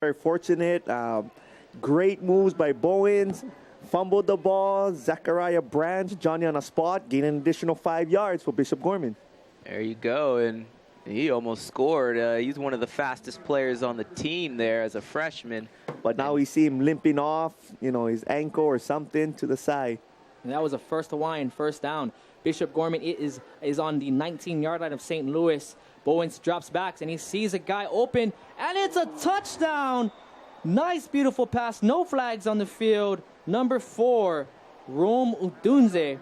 Very fortunate. Great moves by Bowens. Fumbled the ball. Zachariah Branch, Johnny on a spot, gained an additional 5 yards for Bishop Gorman. There you go, and he almost scored. He's one of the fastest players on the team there as a freshman. But now we see him limping off, his ankle or something to the side. And that was a first Hawaiian first down. Bishop Gorman is on the 19-yard line of St. Louis. Bowens drops back, and he sees a guy open, and it's a touchdown. Nice, beautiful pass. No flags on the field. Number 4, Rome Udunze.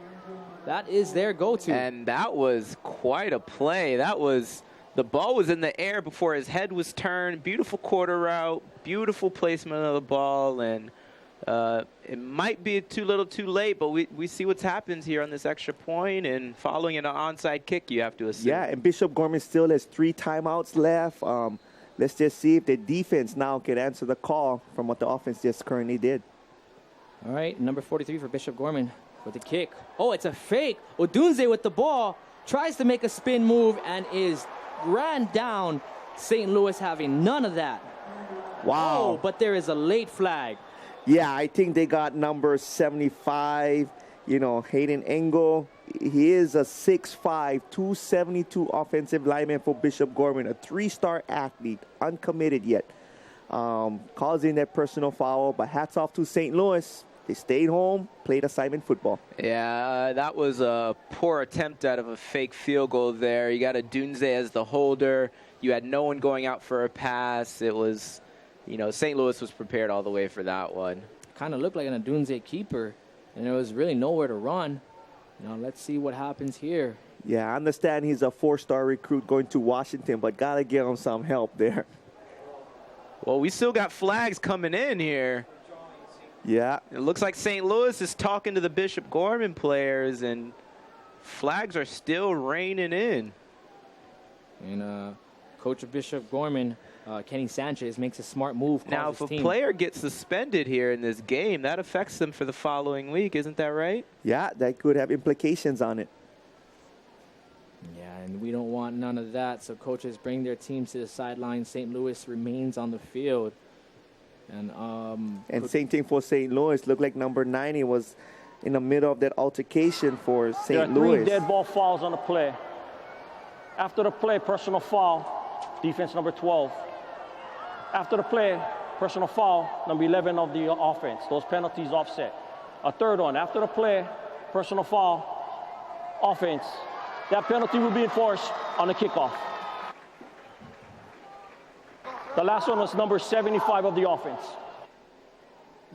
That is their go-to. And that was quite a play. The ball was in the air before his head was turned. Beautiful quarter route, beautiful placement of the ball, and it might be too little too late, but we see what's happened here on this extra point, and following an onside kick, you have to assume. Yeah, and Bishop Gorman still has 3 timeouts left. Let's just see if the defense now can answer the call from what the offense just currently did. All right, number 43 for Bishop Gorman with the kick. Oh, it's a fake. Odunze with the ball, tries to make a spin move and is ran down. St. Louis having none of that. Wow. Oh, but there is a late flag. Yeah, I think they got number 75, Hayden Engel. He is a 6'5", 272 offensive lineman for Bishop Gorman, a 3-star athlete, uncommitted yet. Causing that personal foul, but hats off to St. Louis. They stayed home, played assignment football. Yeah, that was a poor attempt out of a fake field goal there. You got a Dunze as the holder. You had no one going out for a pass. It was, St. Louis was prepared all the way for that one. Kind of looked like an Adunze keeper, and there was really nowhere to run. Let's see what happens here. Yeah, I understand he's a 4-star recruit going to Washington, but got to give him some help there. Well, we still got flags coming in here. Yeah. It looks like St. Louis is talking to the Bishop Gorman players, and flags are still raining in. And coach of Bishop Gorman, Kenny Sanchez, makes a smart move. Now, if a player gets suspended here in this game, that affects them for the following week. Isn't that right? Yeah, that could have implications on it. Yeah, and we don't want none of that. So coaches bring their teams to the sideline. St. Louis remains on the field. And same thing for St. Louis. Looked like number 90 was in the middle of that altercation for St. Louis. There are 3 dead ball fouls on the play. After the play, personal foul, defense number 12. After the play, personal foul, number 11 of the offense. Those penalties offset. A third one. After the play, personal foul, offense. That penalty will be enforced on the kickoff. The last one was number 75 of the offense.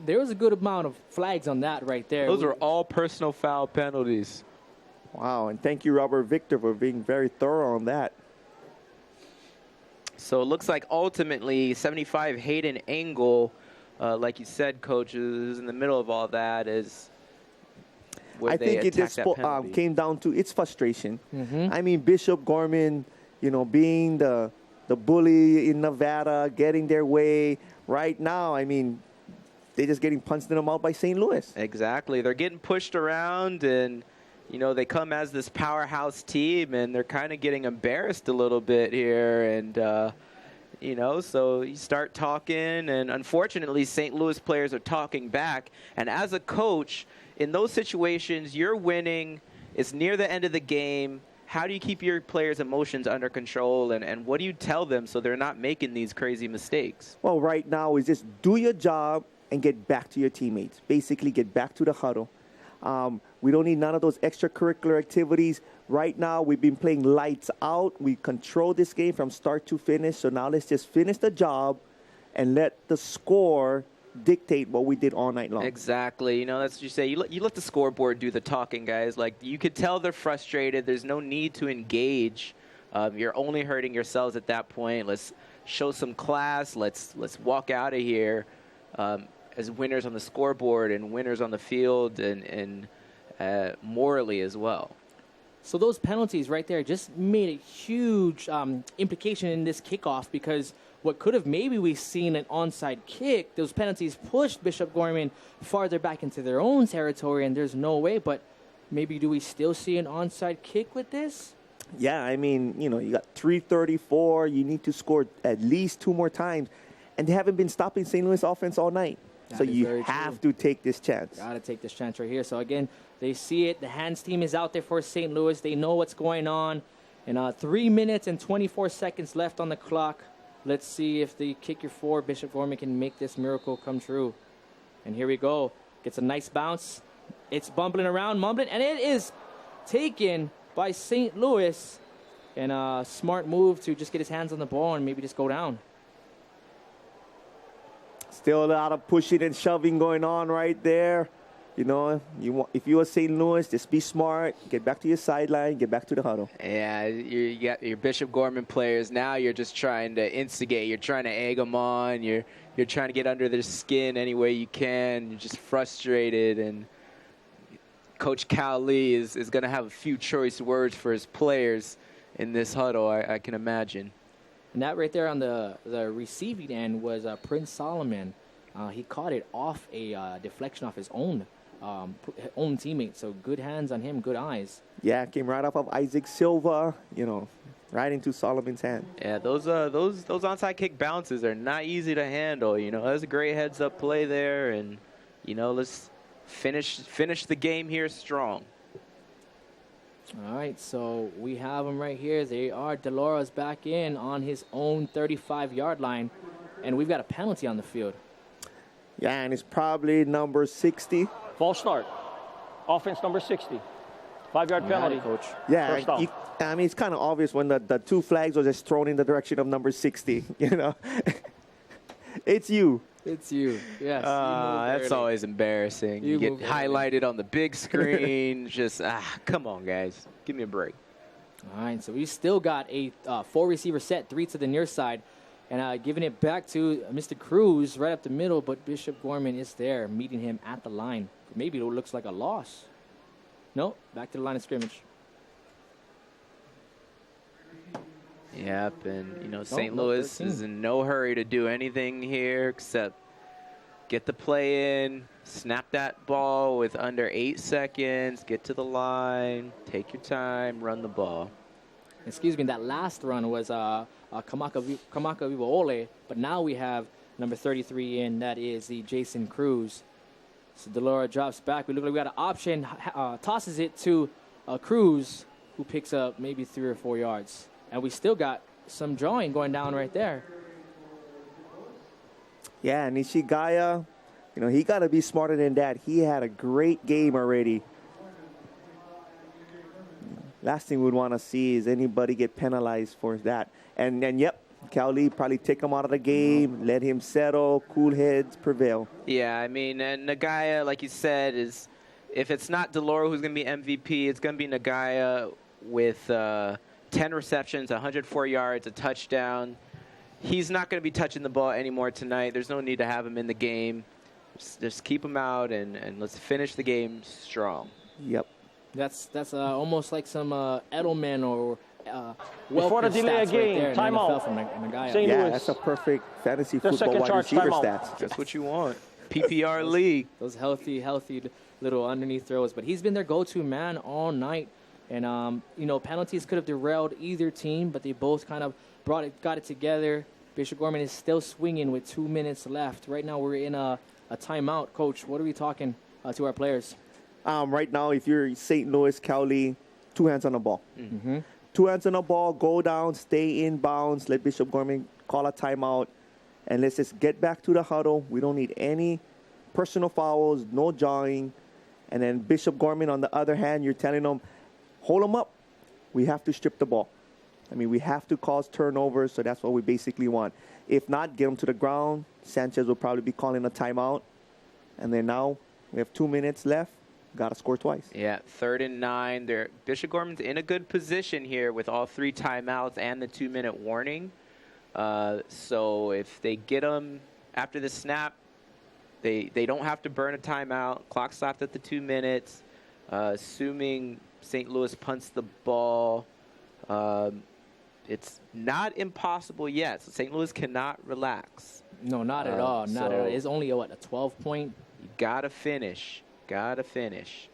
There was a good amount of flags on that right there. Those are all personal foul penalties. Wow, and thank you, Robert Victor, for being very thorough on that. So it looks like ultimately 75 Hayden Engel, like you said, Coach, is in the middle of all that. I think it just came down to its frustration. I mean, Bishop Gorman, being the bully in Nevada, getting their way. Right now, I mean, they're just getting punched in the mouth by St. Louis. Exactly. They're getting pushed around, and they come as this powerhouse team, and they're kind of getting embarrassed a little bit here. And, so you start talking, and unfortunately, St. Louis players are talking back. And as a coach, in those situations, you're winning. It's near the end of the game. How do you keep your players' emotions under control, and what do you tell them so they're not making these crazy mistakes? Well, right now is just do your job and get back to your teammates. Basically, get back to the huddle. We don't need none of those extracurricular activities. Right now, we've been playing lights out. We control this game from start to finish. So now let's just finish the job and let the score dictate what we did all night long. Exactly. That's what you say. You let the scoreboard do the talking, guys. Like, you could tell they're frustrated. There's no need to engage. You're only hurting yourselves at that point. Let's show some class. Let's walk out of here as winners on the scoreboard and winners on the field and morally as well. So those penalties right there just made a huge implication in this kickoff, because what could have maybe we seen an onside kick, those penalties pushed Bishop Gorman farther back into their own territory, and there's no way. But maybe do we still see an onside kick with this? Yeah, I mean, you got 3:34. You need to score at least 2 more times. And they haven't been stopping St. Louis offense all night. That So is you very have true. to take this chance. Got to take this chance right here. So, again, they see it. The hands team is out there for St. Louis. They know what's going on. And 3 minutes and 24 seconds left on the clock. Let's see if the kick your four, Bishop Gorman, can make this miracle come true. And here we go. Gets a nice bounce. It's bumbling around, mumbling, and it is taken by St. Louis. And a smart move to just get his hands on the ball and maybe just go down. Still a lot of pushing and shoving going on right there. You know, if you are St. Louis, just be smart. Get back to your sideline. Get back to the huddle. Yeah, you got your Bishop Gorman players. Now you're just trying to instigate. You're trying to egg them on. You're trying to get under their skin any way you can. You're just frustrated. And Coach Cal Lee is going to have a few choice words for his players in this huddle, I can imagine. And that right there on the receiving end was Prince Solomon. He caught it off a deflection off his own teammate. So good hands on him, good eyes. Yeah, came right off of Isaac Silva, you know, right into Solomon's hand. Yeah, those onside kick bounces are not easy to handle. You know, that's a great heads-up play there. And, you know, let's finish the game here strong. All right, so we have them right here. They are. Deloro's back in on his own 35-yard line, and we've got a penalty on the field. Yeah, and it's probably number 60. False start. Offense number 60. 5-yard penalty. Coach. Yeah, First down. I mean, it's kind of obvious when the two flags were just thrown in the direction of number 60, you know. It's you. It's you. Yes. That's always embarrassing. You get highlighted on the big screen. Just, come on, guys. Give me a break. All right, so we still got a 4-receiver set, 3 to the near side, and giving it back to Mr. Cruz right up the middle, but Bishop Gorman is there, meeting him at the line. Maybe it looks like a loss. No, back to the line of scrimmage. Yep, and, you know, St. Louis is in no hurry to do anything here except get the play in, snap that ball with under 8 seconds, get to the line, take your time, run the ball. Excuse me, that last run was Kamaka Vivaole, but now we have number 33 in, that is the Jason Cruz. So Delora drops back. We look like we got an option, tosses it to Cruz, who picks up maybe 3 or 4 yards. And we still got some drawing going down right there. Yeah, Nishigaya, you know, he got to be smarter than that. He had a great game already. Last thing we'd want to see is anybody get penalized for that. And yep, Cal Lee probably take him out of the game, let him settle, cool heads prevail. Yeah, I mean, and Nagaya, like you said, is if it's not Delora who's going to be MVP, it's going to be Nagaya with 10 receptions, 104 yards, a touchdown. He's not going to be touching the ball anymore tonight. There's no need to have him in the game. Just keep him out and let's finish the game strong. Yep. That's almost like some Edelman or Before the Welker delay stats of game, right there in the timeout. NFL from Nagaya. St. Yeah, Louis. that's a perfect fantasy Their football second wide charge, receiver timeout. stats. That's what you want. PPR league. Those healthy little underneath throws. But he's been their go-to man all night. And, you know, penalties could have derailed either team, but they both kind of got it together. Bishop Gorman is still swinging with 2 minutes left. Right now we're in a timeout. Coach, what are we talking to our players? Right now, if you're St. Louis, Cowley, 2 hands on the ball. Mm-hmm. 2 hands on the ball, go down, stay in bounds, let Bishop Gorman call a timeout, and let's just get back to the huddle. We don't need any personal fouls, no jawing. And then Bishop Gorman, on the other hand, you're telling them, hold them up. We have to strip the ball. I mean, we have to cause turnovers, so that's what we basically want. If not, get them to the ground. Sanchez will probably be calling a timeout. And then now we have 2 minutes left. Got to score twice. Yeah, 3rd and 9. Bishop Gorman's in a good position here with all 3 timeouts and the 2-minute warning. So if they get them after the snap, they don't have to burn a timeout. Clock stopped at the 2 minutes. Assuming St. Louis punts the ball, it's not impossible yet. So St. Louis cannot relax. No, not at all. Not at all. It's only a 12-point. You gotta finish. Gotta finish.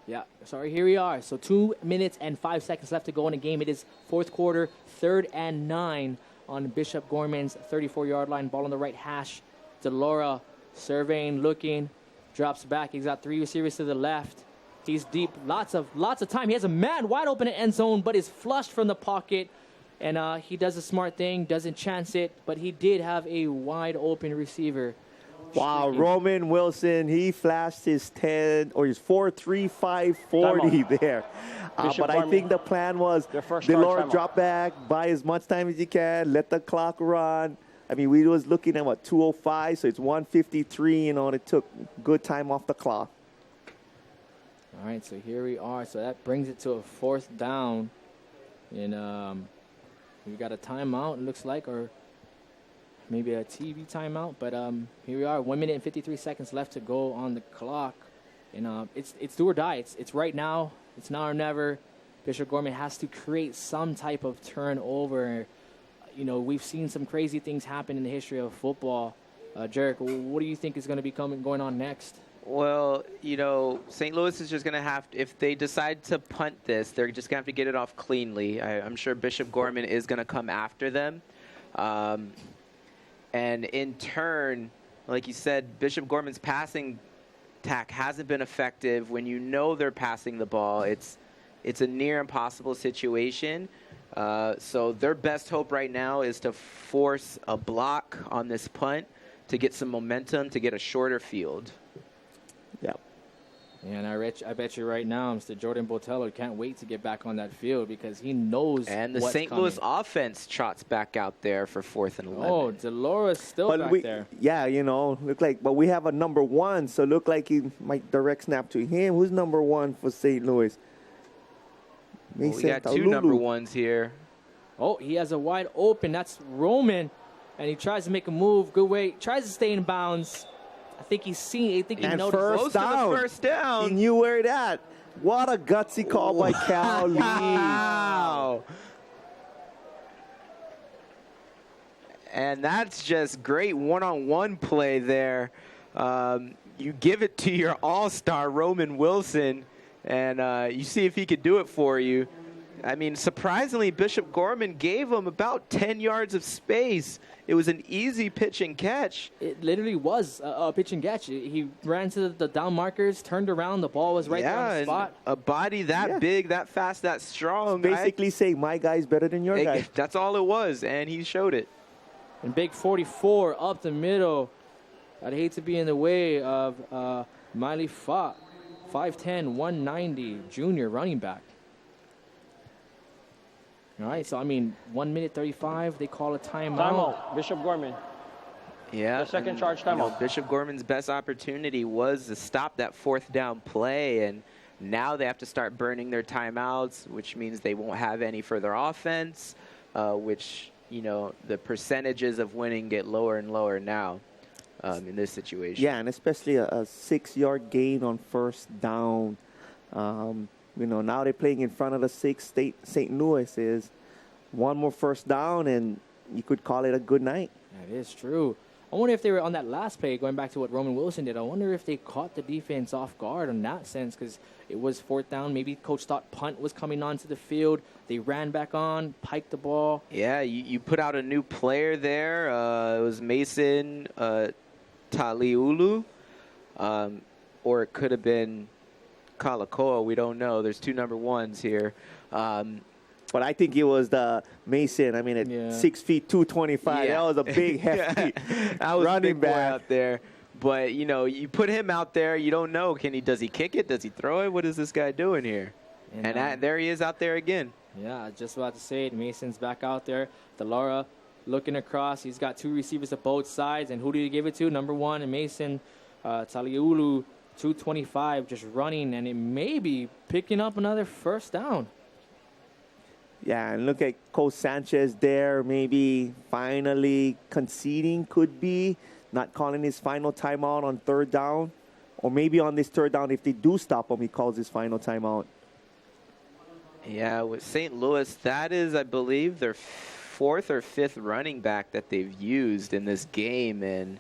Yeah, sorry, here we are. So 2 minutes and 5 seconds left to go in the game. It is 4th quarter, 3rd and 9. on Bishop Gorman's 34-yard line. Ball on the right hash. Delora surveying, looking, drops back. He's got 3 receivers to the left. He's deep. Lots of time. He has a man wide open in end zone, but is flushed from the pocket. And he does a smart thing, doesn't chance it, but he did have a wide open receiver. Wow, Roman Wilson, he flashed his 10 or his 4.35 40 there. But I think the plan was Delora drop back, buy as much time as you can, let the clock run. I mean, we was looking at, 2:05, so it's 1:53, and it took good time off the clock. All right, so here we are. So that brings it to a 4th down. And we got a timeout, it looks like, or maybe a TV timeout. But here we are, 1 minute and 53 seconds left to go on the clock. And it's do or die. It's right now. It's now or never. Bishop Gorman has to create some type of turnover. We've seen some crazy things happen in the history of football. Jerick, what do you think is going to be going on next? Well, St. Louis is just going to have to, if they decide to punt this, they're just going to have to get it off cleanly. I'm sure Bishop Gorman is going to come after them. And in turn, like you said, Bishop Gorman's passing attack hasn't been effective. When they're passing the ball, it's a near impossible situation. So their best hope right now is to force a block on this punt to get some momentum, to get a shorter field. Yeah. And I bet you right now, Mr. Jordan Botello can't wait to get back on that field because he knows and the what's St. coming. Louis offense trots back out there for 4th and 11. Oh, Delora's still back there. Yeah, look like, but we have a number 1, so look like he might direct snap to him. Who's number 1 for St. Louis? We got 2 number 1s here. Oh, he has a wide open. That's Roman, and he tries to make a move. Good way. Tries to stay in bounds. I think he noticed. First down. He knew where it at. What a gutsy call by Cal Lee. Wow. And that's just great one-on-one play there. You give it to your all-star, Roman Wilson, and you see if he could do it for you. I mean, surprisingly, Bishop Gorman gave him about 10 yards of space. It was an easy pitch and catch. It literally was a pitch and catch. He ran to the down markers, turned around, the ball was right there on the spot. A body that big, that fast, that strong. Basically say, my guy's better than your guy. That's all it was, and he showed it. And big 44 up the middle. I'd hate to be in the way of Miley Fa, 5'10", 190, junior running back. All right, so, 1 minute 35, they call a timeout. Timeout, Bishop Gorman. Yeah. The second charge timeout. Bishop Gorman's best opportunity was to stop that 4th down play, and now they have to start burning their timeouts, which means they won't have any further offense, which, the percentages of winning get lower and lower now in this situation. Yeah, and especially a 6-yard gain on 1st down. Now they're playing in front of the 6th. St. Louis is one more 1st down, and you could call it a good night. That is true. I wonder if they were on that last play, going back to what Roman Wilson did. I wonder if they caught the defense off guard in that sense, because it was 4th down. Maybe coach thought punt was coming onto the field. They ran back on, piked the ball. Yeah, you put out a new player there. It was Mason Taliulu, or it could have been Kalakoa. We don't know. There's 2 number 1s here. But I think it was the Mason. At 6 feet, 225. Yeah. That was a big, hefty that was running big boy back out there. But, you put him out there, you don't know. Does he kick it? Does he throw it? What is this guy doing here? And there he is out there again. Yeah, just about to say it. Mason's back out there. Delora looking across. He's got 2 receivers at both sides. And who did he give it to? Number 1, and Mason Taliulu. 225 just running, and it may be picking up another 1st down. Yeah, and look at Coach Sanchez there, maybe finally conceding, could be not calling his final timeout on 3rd down, or maybe on this 3rd down, if they do stop him, he calls his final timeout. Yeah, with St. Louis, that is, I believe, their 4th or 5th running back that they've used in this game, and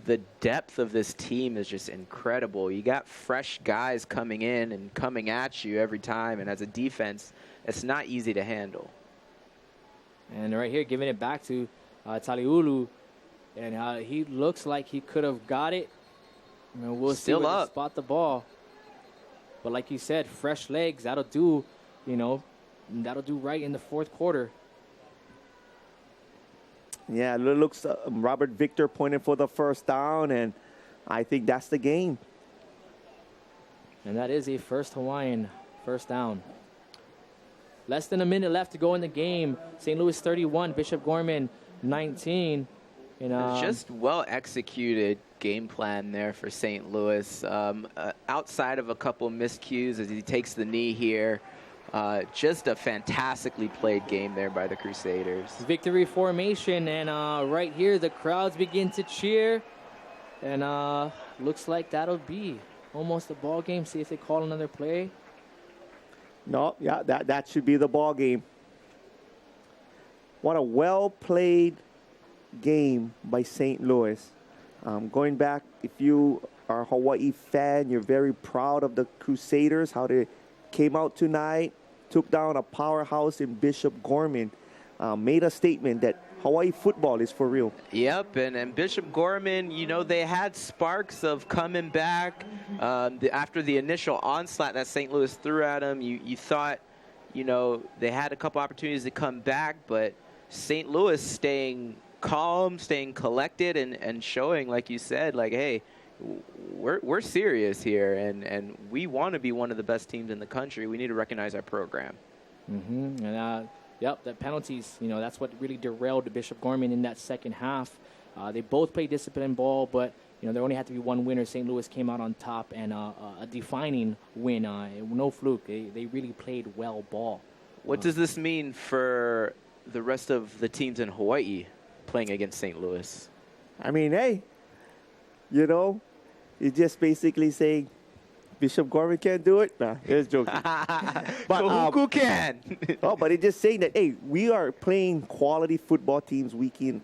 the depth of this team is just incredible. You got fresh guys coming in and coming at you every time, and as a defense, it's not easy to handle. And right here, giving it back to Taliulu. And he looks like he could have got it. We'll Still see where up. to spot the ball. But like you said, fresh legs, that'll do, that'll do right in the fourth quarter. Yeah, it looks Robert Victor pointed for the first down, and I think that's the game. And that is a first Hawaiian first down. Less than a minute left to go in the game. St. Louis 31, Bishop Gorman 19. Just well executed game plan there for St. Louis. Outside of a couple miscues as he takes the knee here, just a fantastically played game there by the Crusaders. Victory formation, and right here the crowds begin to cheer. And looks like that'll be almost a ball game. See if they call another play. No, yeah, that should be the ball game. What a well-played game by St. Louis. Going back, if you are a Hawaii fan, you're very proud of the Crusaders, how they came out tonight, took down a powerhouse in Bishop Gorman, made a statement that Hawaii football is for real. Yep, and Bishop Gorman, they had sparks of coming back after the initial onslaught that St. Louis threw at them. You thought, they had a couple opportunities to come back, but St. Louis staying calm, staying collected, and showing, like you said, like, hey, we're serious here, and we want to be one of the best teams in the country. We need to recognize our program. Mm-hmm. And yep, the penalties, that's what really derailed Bishop Gorman in that second half. They both played disciplined ball, but there only had to be one winner. St. Louis came out on top, and a defining win. No fluke. They really played well ball. What does this mean for the rest of the teams in Hawaii playing against St. Louis? I mean, hey, you're just basically saying Bishop Gorman can't do it. Nah, it's joking. But who can? But it's just saying that, hey, we are playing quality football teams week in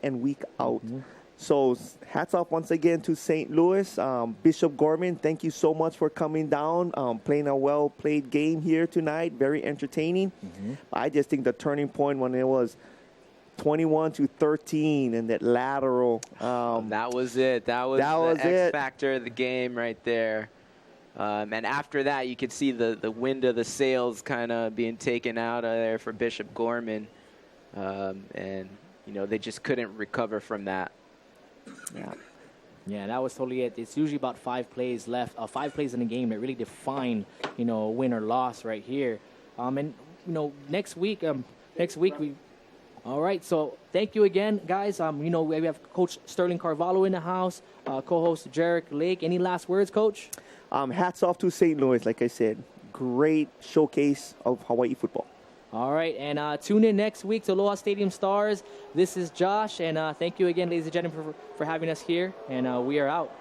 and week out. Mm-hmm. So hats off once again to St. Louis. Bishop Gorman, thank you so much for coming down, playing a well-played game here tonight. Very entertaining. Mm-hmm. I just think the turning point when it was 21-13 and that lateral. That was it. That was the X factor of the game right there. And after that, you could see the wind of the sails kind of being taken out of there for Bishop Gorman. And, they just couldn't recover from that. Yeah, that was totally it. It's usually about 5 plays left, 5 plays in the game that really define, win or loss right here. And, next week we... All right, so thank you again, guys. We have Coach Sterling Carvalho in the house, co-host Jarek Lake. Any last words, Coach? Hats off to St. Louis, like I said. Great showcase of Hawaii football. All right, and tune in next week to Aloha Stadium Stars. This is Josh, and thank you again, ladies and gentlemen, for having us here, and we are out.